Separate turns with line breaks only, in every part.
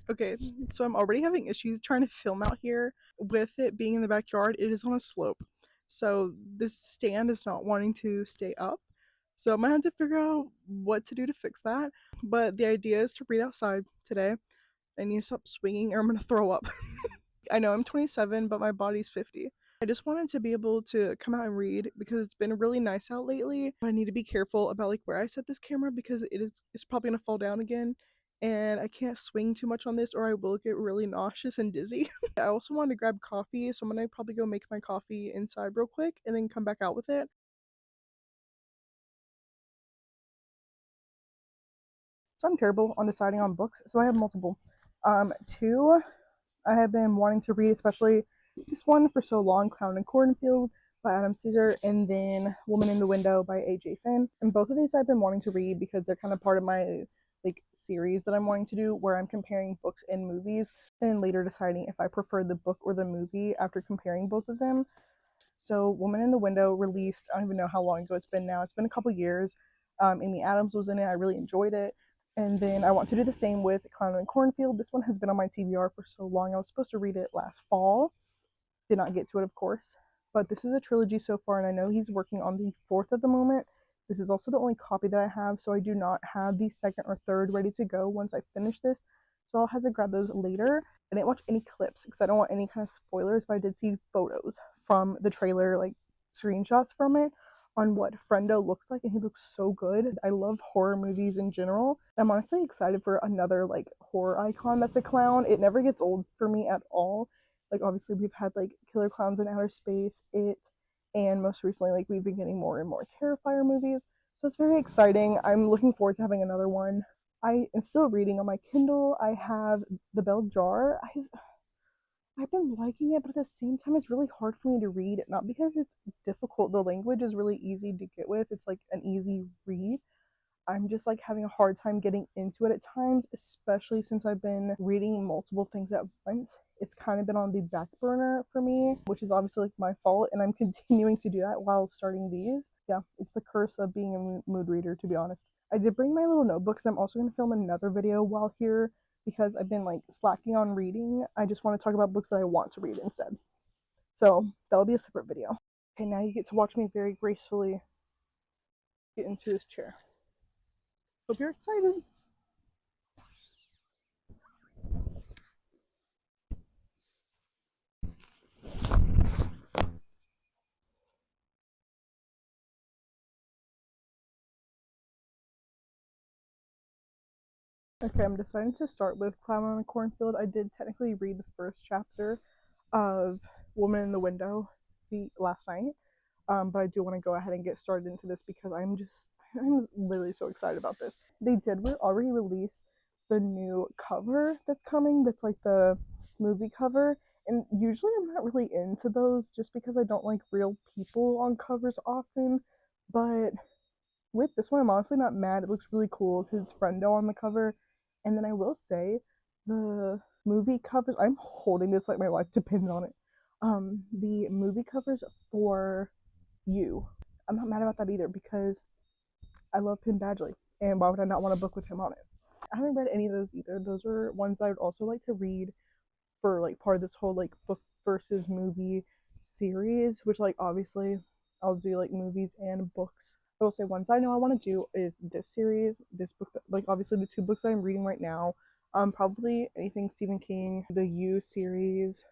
Okay, so I'm already having issues trying to film out here. With it being in the backyard, it is on a slope. So this stand is not wanting to stay up. So I'm gonna have to figure out what to do to fix that. But the idea is to read outside today. I need to stop swinging or I'm gonna throw up. I know I'm 27, but my body's 50. I just wanted to be able to come out and read because it's been really nice out lately. But I need to be careful about like where I set this camera because it's probably gonna fall down again. And I can't swing too much on this or I will get really nauseous and dizzy. I also wanted to grab coffee, so I'm gonna probably go make my coffee inside real quick and then come back out with it. So I'm terrible on deciding on books, so I have multiple. Two I have been wanting to read, especially this one for so long, Clown and Cornfield by Adam Caesar, and then Woman in the Window by A.J. Finn. And both of these I've been wanting to read because they're kind of part of my like series that I'm wanting to do where I'm comparing books and movies and later deciding if I prefer the book or the movie after comparing both of them. So Woman in the Window released, I don't even know how long ago it's been now. It's been a couple years. Amy Adams was in it. I really enjoyed it. And then I want to do the same with Clown and Cornfield. This one has been on my TBR for so long. I was supposed to read it last fall. Did not get to it, of course. But this is a trilogy so far, and I know he's working on the fourth at the moment. This is also the only copy that I have, so I do not have the second or third ready to go once I finish this. So I'll have to grab those later. I didn't watch any clips because I don't want any kind of spoilers, but I did see photos from the trailer, like screenshots from it on what Frendo looks like, and he looks so good. I love horror movies in general. I'm honestly excited for another like horror icon that's a clown. It never gets old for me at all. Like obviously we've had like Killer Clowns in Outer Space, It, and most recently like we've been getting more and more Terrifier movies. So it's very exciting. I'm looking forward to having another one. I am still reading on my Kindle. I have The Bell Jar. I've been liking it, but at the same time, it's really hard for me to read. Not because it's difficult. The language is really easy to get with. It's like an easy read. I'm just like having a hard time getting into it at times, especially since I've been reading multiple things at once. It's kind of been on the back burner for me, which is obviously like my fault, and I'm continuing to do that while starting these. Yeah, it's the curse of being a mood reader, to be honest. I did bring my little notebooks. I'm also going to film another video while here because I've been like slacking on reading. I just want to talk about books that I want to read instead. So that'll be a separate video. Okay, now you get to watch me very gracefully get into this chair. Hope you're excited. Okay, I'm deciding to start with Clown on a Cornfield. I did technically read the first chapter of Woman in the Window the last night, but I do want to go ahead and get started into this because I'm literally so excited about this. They did already release the new cover that's coming. That's like the movie cover, and usually I'm not really into those just because I don't like real people on covers often. But with this one, I'm honestly not mad. It looks really cool because it's Frendo on the cover. And then I will say, the movie covers, I'm holding this like my life depends on it. The movie covers for You. I'm not mad about that either because I love Penn Badgley. And why would I not want a book with him on it? I haven't read any of those either. Those are ones that I would also like to read for like part of this whole like book versus movie series, which like obviously I'll do like movies and books. I will say ones I know I want to do is this series, this book, like obviously the two books that I'm reading right now. Probably anything Stephen King, the You series,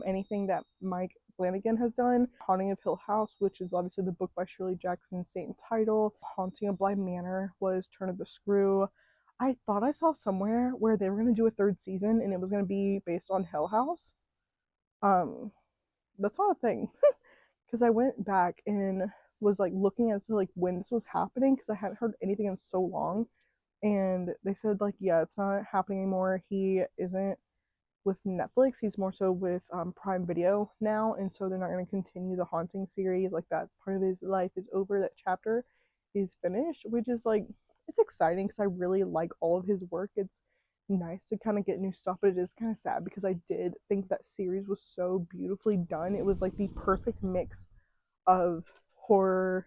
anything that Mike Flanagan has done. Haunting of Hill House, which is obviously the book by Shirley Jackson, same title. Haunting of Bly Manor was Turn of the Screw. I thought I saw somewhere where they were going to do a third season and it was going to be based on Hell House. Um, that's not a thing because I went back and was like looking as to like when this was happening because I hadn't heard anything in so long, and they said like yeah, it's not happening anymore. He isn't with Netflix. He's more so with Prime Video now, and so they're not going to continue the Haunting series. Like that part of his life is over. That chapter is finished, which is like it's exciting because I really like all of his work. It's nice to kind of get new stuff, but it is kind of sad because I did think that series was so beautifully done. It was like the perfect mix of horror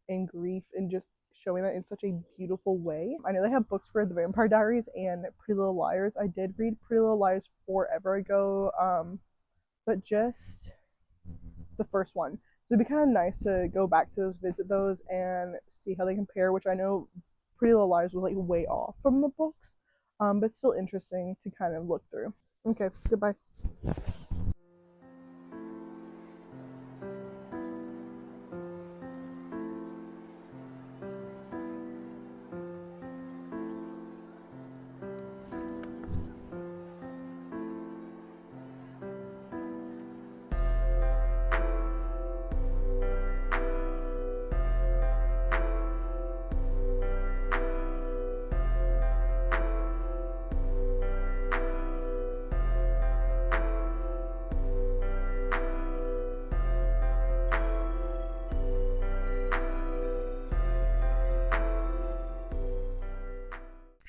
and grief and just showing that in such a beautiful way. I know they have books for The Vampire Diaries and Pretty Little Liars. I did read Pretty Little Liars forever ago, but just the first one. So it'd be kind of nice to go back to those, visit those, and see how they compare. Which I know Pretty Little Liars was like way off from the books, but still interesting to kind of look through. Okay, goodbye.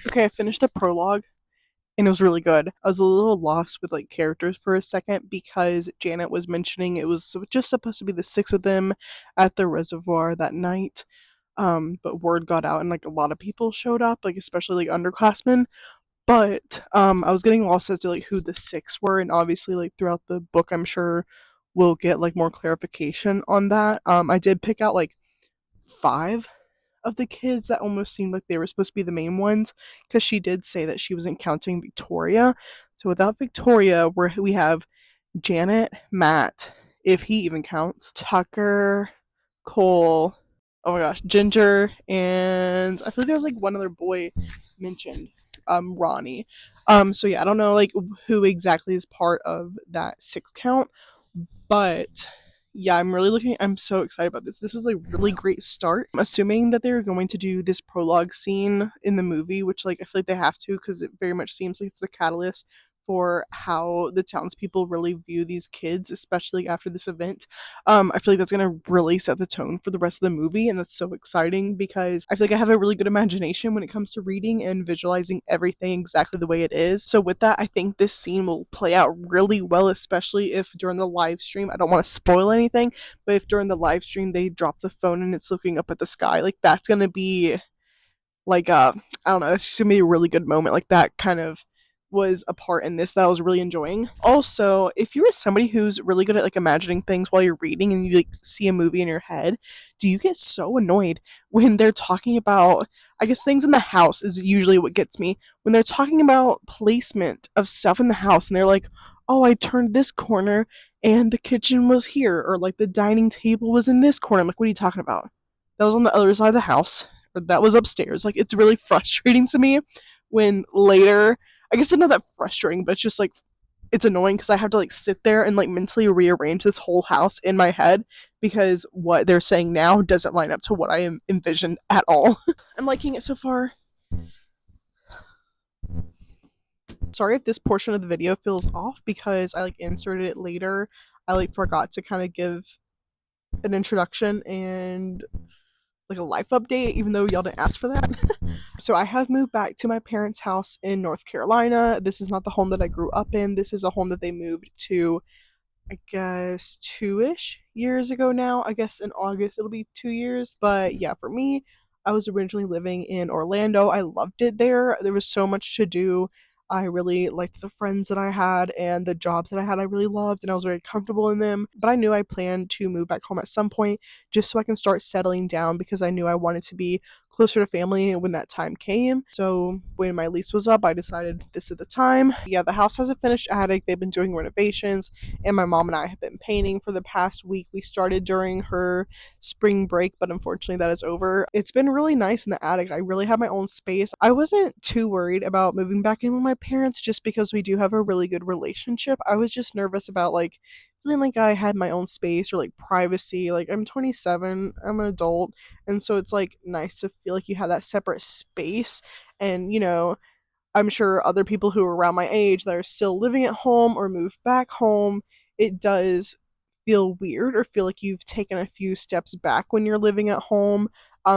Okay, I finished the prologue and it was really good. I was a little lost with like characters for a second because Janet was mentioning it was just supposed to be the six of them at the reservoir that night. But word got out and like a lot of people showed up, like especially like underclassmen. But I was getting lost as to like who the six were, and obviously like throughout the book, I'm sure we'll get like more clarification on that. I did pick out like five of the kids that almost seemed like they were supposed to be the main ones because she did say that she wasn't counting Victoria. So without Victoria, we have Janet, Matt, if he even counts, Tucker, Cole, oh my gosh, Ginger, and I feel like there was like one other boy mentioned, Ronnie. So yeah, I don't know like who exactly is part of that sixth count, but yeah, I'm so excited about this. This was a really great start. I'm assuming that they're going to do this prologue scene in the movie, which like I feel like they have to because it very much seems like it's the catalyst for how the townspeople really view these kids, especially after this event. I feel like that's gonna really set the tone for the rest of the movie, and that's so exciting because I feel like I have a really good imagination when it comes to reading and visualizing everything exactly the way it is. So with that, I think this scene will play out really well, especially if during the live stream, I don't want to spoil anything, but if during the live stream they drop the phone and it's looking up at the sky, like that's gonna be like I don't know, it's just gonna be a really good moment. Like that kind of was a part in this that I was really enjoying. Also, if you're somebody who's really good at like imagining things while you're reading and you like see a movie in your head, do you get so annoyed when they're talking about, I guess things in the house is usually what gets me. When they're talking about placement of stuff in the house and they're like, "Oh, I turned this corner and the kitchen was here," or like the dining table was in this corner. I'm like, "What are you talking about? That was on the other side of the house." Or that was upstairs. Like it's really frustrating to me when later, I guess it's not that frustrating, but it's just like it's annoying because I have to like sit there and like mentally rearrange this whole house in my head because what they're saying now doesn't line up to what I am envisioned at all. I'm liking it so far. Sorry if this portion of the video feels off because I like inserted it later. I like forgot to kind of give an introduction and like a life update, even though y'all didn't ask for that. So I have moved back to my parents' house in North Carolina. This is not the home that I grew up in. This is a home that they moved to, I guess, 2-ish years ago now. I guess in August it'll be 2 years. But yeah, for me, I was originally living in Orlando. I loved it there. There was so much to do. I really liked the friends that I had and the jobs that I had. I really loved, and I was very comfortable in them. But I knew I planned to move back home at some point just so I can start settling down because I knew I wanted to be closer to family when that time came. So when my lease was up, I decided this is the time. Yeah, the house has a finished attic. They've been doing renovations, and my mom and I have been painting for the past week. We started during her spring break, but unfortunately that is over. It's been really nice in the attic. I really have my own space. I wasn't too worried about moving back in with my parents just because we do have a really good relationship. I was just nervous about like feeling like I had my own space or like privacy. Like I'm 27, I'm an adult, and so it's like nice to feel like you have that separate space. And I'm sure other people who are around my age that are still living at home or moved back home, it does feel weird or feel like you've taken a few steps back when you're living at home.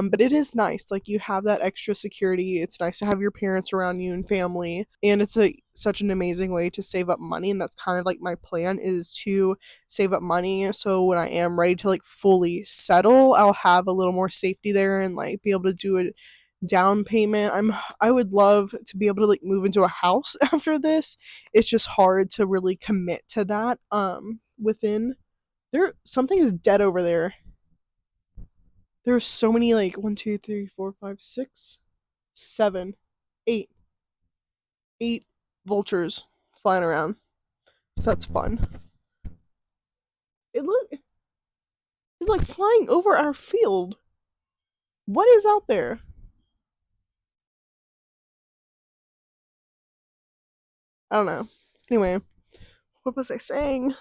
But it is nice. Like you have that extra security. It's nice to have your parents around you and family. And it's a such an amazing way to save up money. And that's kind of like my plan is to save up money. So when I am ready to like fully settle, I'll have a little more safety there and like be able to do a down payment. I would love to be able to like move into a house after this. It's just hard to really commit to that. Within there something is dead over there. There's so many like one, two, three, four, five, six, seven, eight, eight vultures flying around. So that's fun. It's like flying over our field. What is out there? I don't know. Anyway, what was I saying?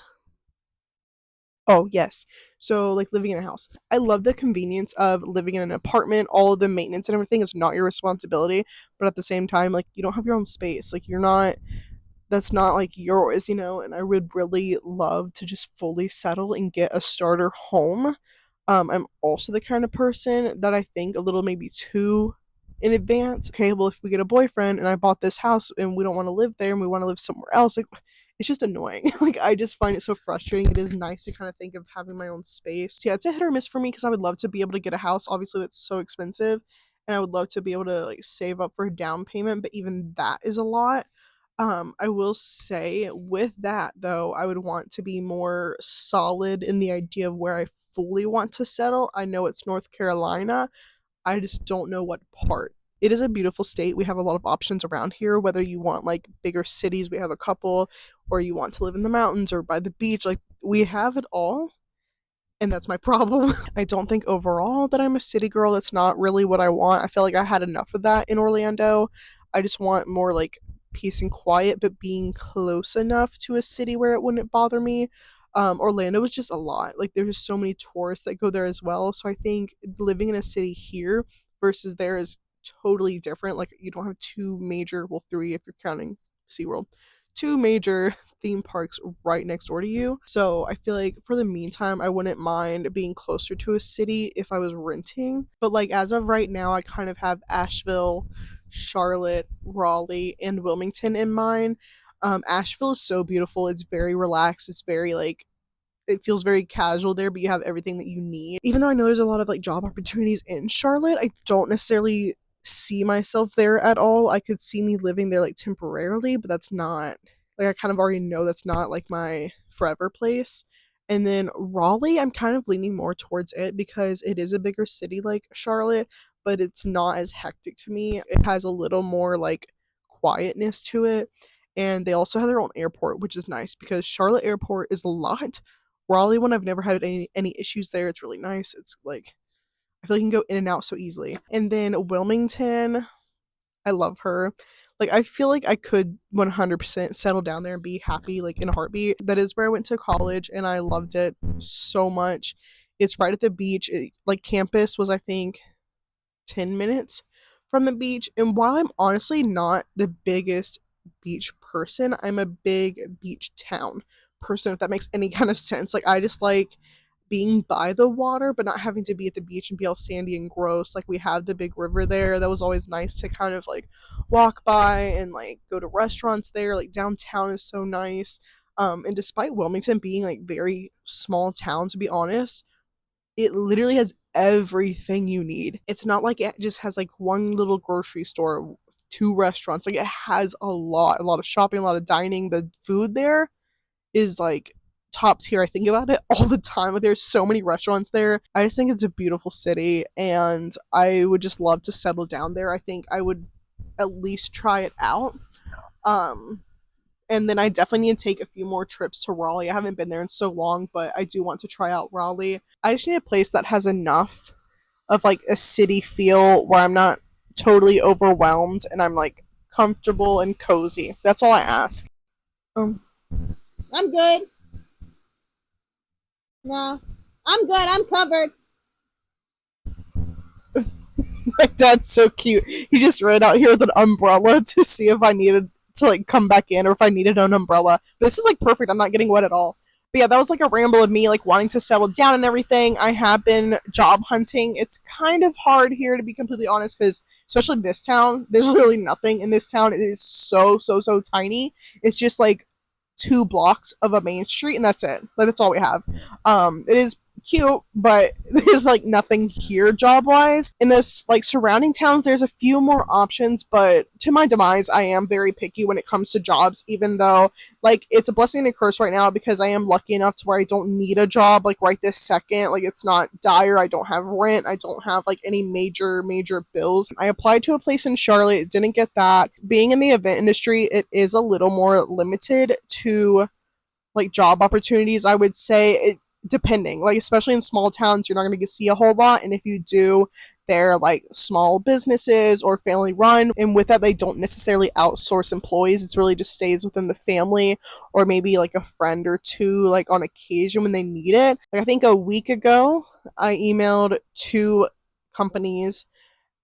Oh, yes. So, like living in a house. I love the convenience of living in an apartment. All of the maintenance and everything is not your responsibility, but at the same time, like you don't have your own space. Like you're not that's not like yours, and I would really love to just fully settle and get a starter home. I'm also the kind of person that I think a little maybe too in advance. Okay, well, if we get a boyfriend and I bought this house and we don't want to live there and we want to live somewhere else, like it's just annoying. Like I just find it so frustrating. It is nice to kind of think of having my own space. Yeah, it's a hit or miss for me because I would love to be able to get a house. Obviously, that's so expensive, and I would love to be able to like save up for a down payment, but even that is a lot. I will say with that though, I would want to be more solid in the idea of where I fully want to settle. I know it's North Carolina. I just don't know what part. It is a beautiful state. We have a lot of options around here, whether you want like bigger cities, we have a couple, or you want to live in the mountains or by the beach. Like we have it all, and that's my problem. I don't think overall that I'm a city girl. That's not really what I want. I feel like I had enough of that in Orlando. I just want more like peace and quiet, but being close enough to a city where it wouldn't bother me. Orlando was just a lot. Like there's just so many tourists that go there as well. So I think living in a city here versus there is totally different. Like you don't have two major, well, three if you're counting SeaWorld, two major theme parks right next door to you. So I feel like for the meantime, I wouldn't mind being closer to a city if I was renting. But like as of right now, I kind of have Asheville, Charlotte, Raleigh, and Wilmington in mind. Asheville is so beautiful. It's very relaxed. It's very like it feels very casual there, but you have everything that you need. Even though I know there's a lot of like job opportunities in Charlotte, I don't necessarily see myself there at all. I could see me living there like temporarily, but that's not like I kind of already know that's not like my forever place. And then Raleigh, I'm kind of leaning more towards it because it is a bigger city like Charlotte, but it's not as hectic to me. It has a little more like quietness to it. And they also have their own airport, which is nice because Charlotte Airport is a lot. Raleigh one, I've never had any issues there. It's really nice. It's like I feel like you can go in and out so easily. And then Wilmington, I love her. Like I feel like I could 100% settle down there and be happy like in a heartbeat. That is where I went to college and I loved it so much. It's right at the beach. Like campus was I think 10 minutes from the beach. And while I'm honestly not the biggest beach person, I'm a big beach town person, if that makes any kind of sense. Like, I just like being by the water, but not having to be at the beach and be all sandy and gross. Like, we have the big river there. That was always nice to kind of like walk by and like go to restaurants there. Like, downtown is so nice. And despite Wilmington being like very small town, to be honest, it literally has everything you need. It's not like it just has like one little grocery store, two restaurants. Like it has a lot of shopping, a lot of dining. The food there is like top tier. I think about it all the time. Like there's so many restaurants there. I just think it's a beautiful city and I would just love to settle down there. I think I would at least try it out. Um and then I definitely need to take a few more trips to Raleigh. I haven't been there in so long, but I do want to try out Raleigh. I just need a place that has enough of like a city feel where I'm not totally overwhelmed and I'm like comfortable and cozy. That's all I ask. Um, I'm good. No, I'm good. I'm covered. My dad's so cute. He just ran out here with an umbrella to see if I needed to like come back in or if I needed an umbrella. But this is like perfect. I'm not getting wet at all. But yeah, that was like a ramble of me like wanting to settle down and everything. I have been job hunting. It's kind of hard here to be completely honest because especially this town, there's literally nothing in this town. It is so tiny. It's just like 2 blocks of a main street and that's it. Like that's all we have. It is cute, but there's like nothing here job wise. In this like surrounding towns, there's a few more options, but to my demise, I am very picky when it comes to jobs, even though like it's a blessing and a curse right now because I am lucky enough to where I don't need a job like right this second. Like it's not dire. I don't have rent. I don't have like any major bills. I applied to a place in Charlotte, didn't get that. Being in the event industry, it is a little more limited to like job opportunities, I would say it, depending like especially in small towns you're not going to see a whole lot, and if you do they're like small businesses or family run, and with that they don't necessarily outsource employees. It's really just stays within the family or maybe like a friend or two like on occasion when they need it. Like I think a week ago I emailed 2 companies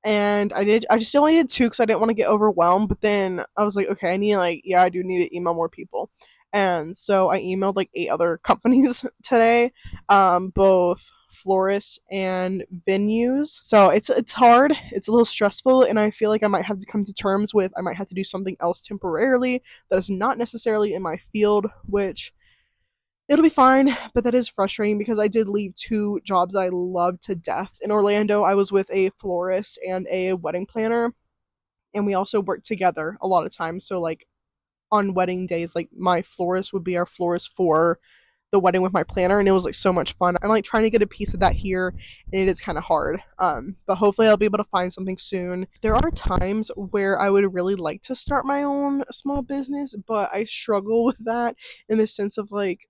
and I just only did 2 because I didn't want to get overwhelmed. But then I was like, okay, I need like yeah, I do need to email more people, and so I emailed like 8 other companies today, both florists and venues. So it's hard. It's a little stressful, and I feel like I might have to come to terms with I might have to do something else temporarily that is not necessarily in my field, which it'll be fine, but that is frustrating because I did leave 2 jobs that I loved to death. In Orlando, I was with a florist and a wedding planner, and we also worked together a lot of times. So, like, on wedding days, like, my florist would be our florist for the wedding with my planner, and it was like so much fun. I'm like trying to get a piece of that here, and it is kind of hard. But hopefully I'll be able to find something soon. There are times where I would really like to start my own small business, but I struggle with that in the sense of like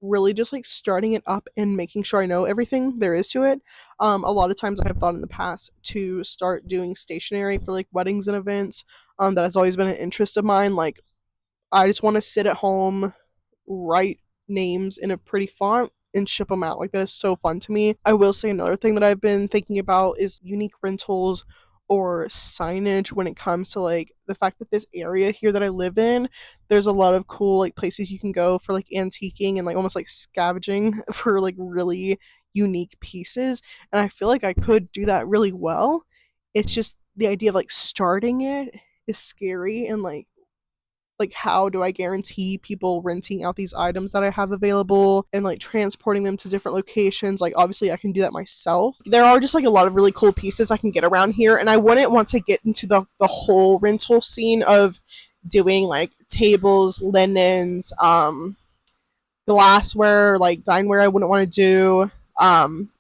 really just like starting it up and making sure I know everything there is to it. A lot of times I have thought in the past to start doing stationery for like weddings and events. That has always been an interest of mine. Like I just want to sit at home, write names in a pretty font and ship them out. Like that is so fun to me. I will say another thing that I've been thinking about is unique rentals or signage when it comes to like the fact that this area here that I live in, there's a lot of cool like places you can go for like antiquing and like almost like scavenging for like really unique pieces. And I feel like I could do that really well. It's just the idea of like starting it is scary, and like how do I guarantee people renting out these items that I have available and like transporting them to different locations? Like obviously I can do that myself. There are just like a lot of really cool pieces I can get around here, and I wouldn't want to get into the whole rental scene of doing like tables, linens, glassware, like dineware I wouldn't want to do.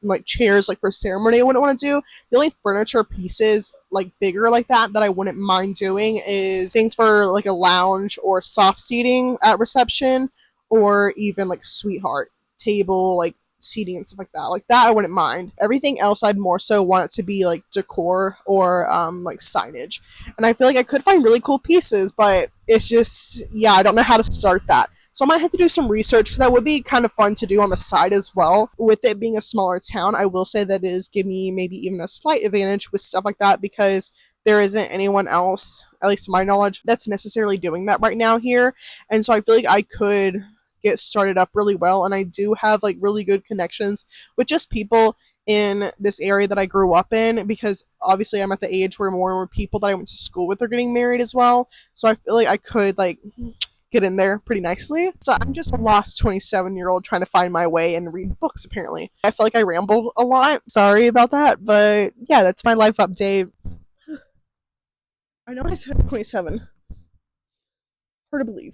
Like chairs like for ceremony I wouldn't want to do. The only furniture pieces like bigger like that I wouldn't mind doing is things for like a lounge or soft seating at reception, or even like sweetheart table like seating and stuff like that. Like that I wouldn't mind. Everything else I'd more so want it to be like decor or like signage. And I feel like I could find really cool pieces, but it's just yeah, I don't know how to start that. So I might have to do some research because that would be kind of fun to do on the side as well. With it being a smaller town, I will say that it is giving me maybe even a slight advantage with stuff like that because there isn't anyone else, at least to my knowledge, that's necessarily doing that right now here. And so I feel like I could get started up really well. And I do have like really good connections with just people in this area that I grew up in, because obviously I'm at the age where more and more people that I went to school with are getting married as well. So I feel like I could like get in there pretty nicely. So I'm just a lost 27-year-old trying to find my way and read books, apparently. I feel like I rambled a lot. Sorry about that. But yeah, that's my life update. I know I said 27. Hard to believe.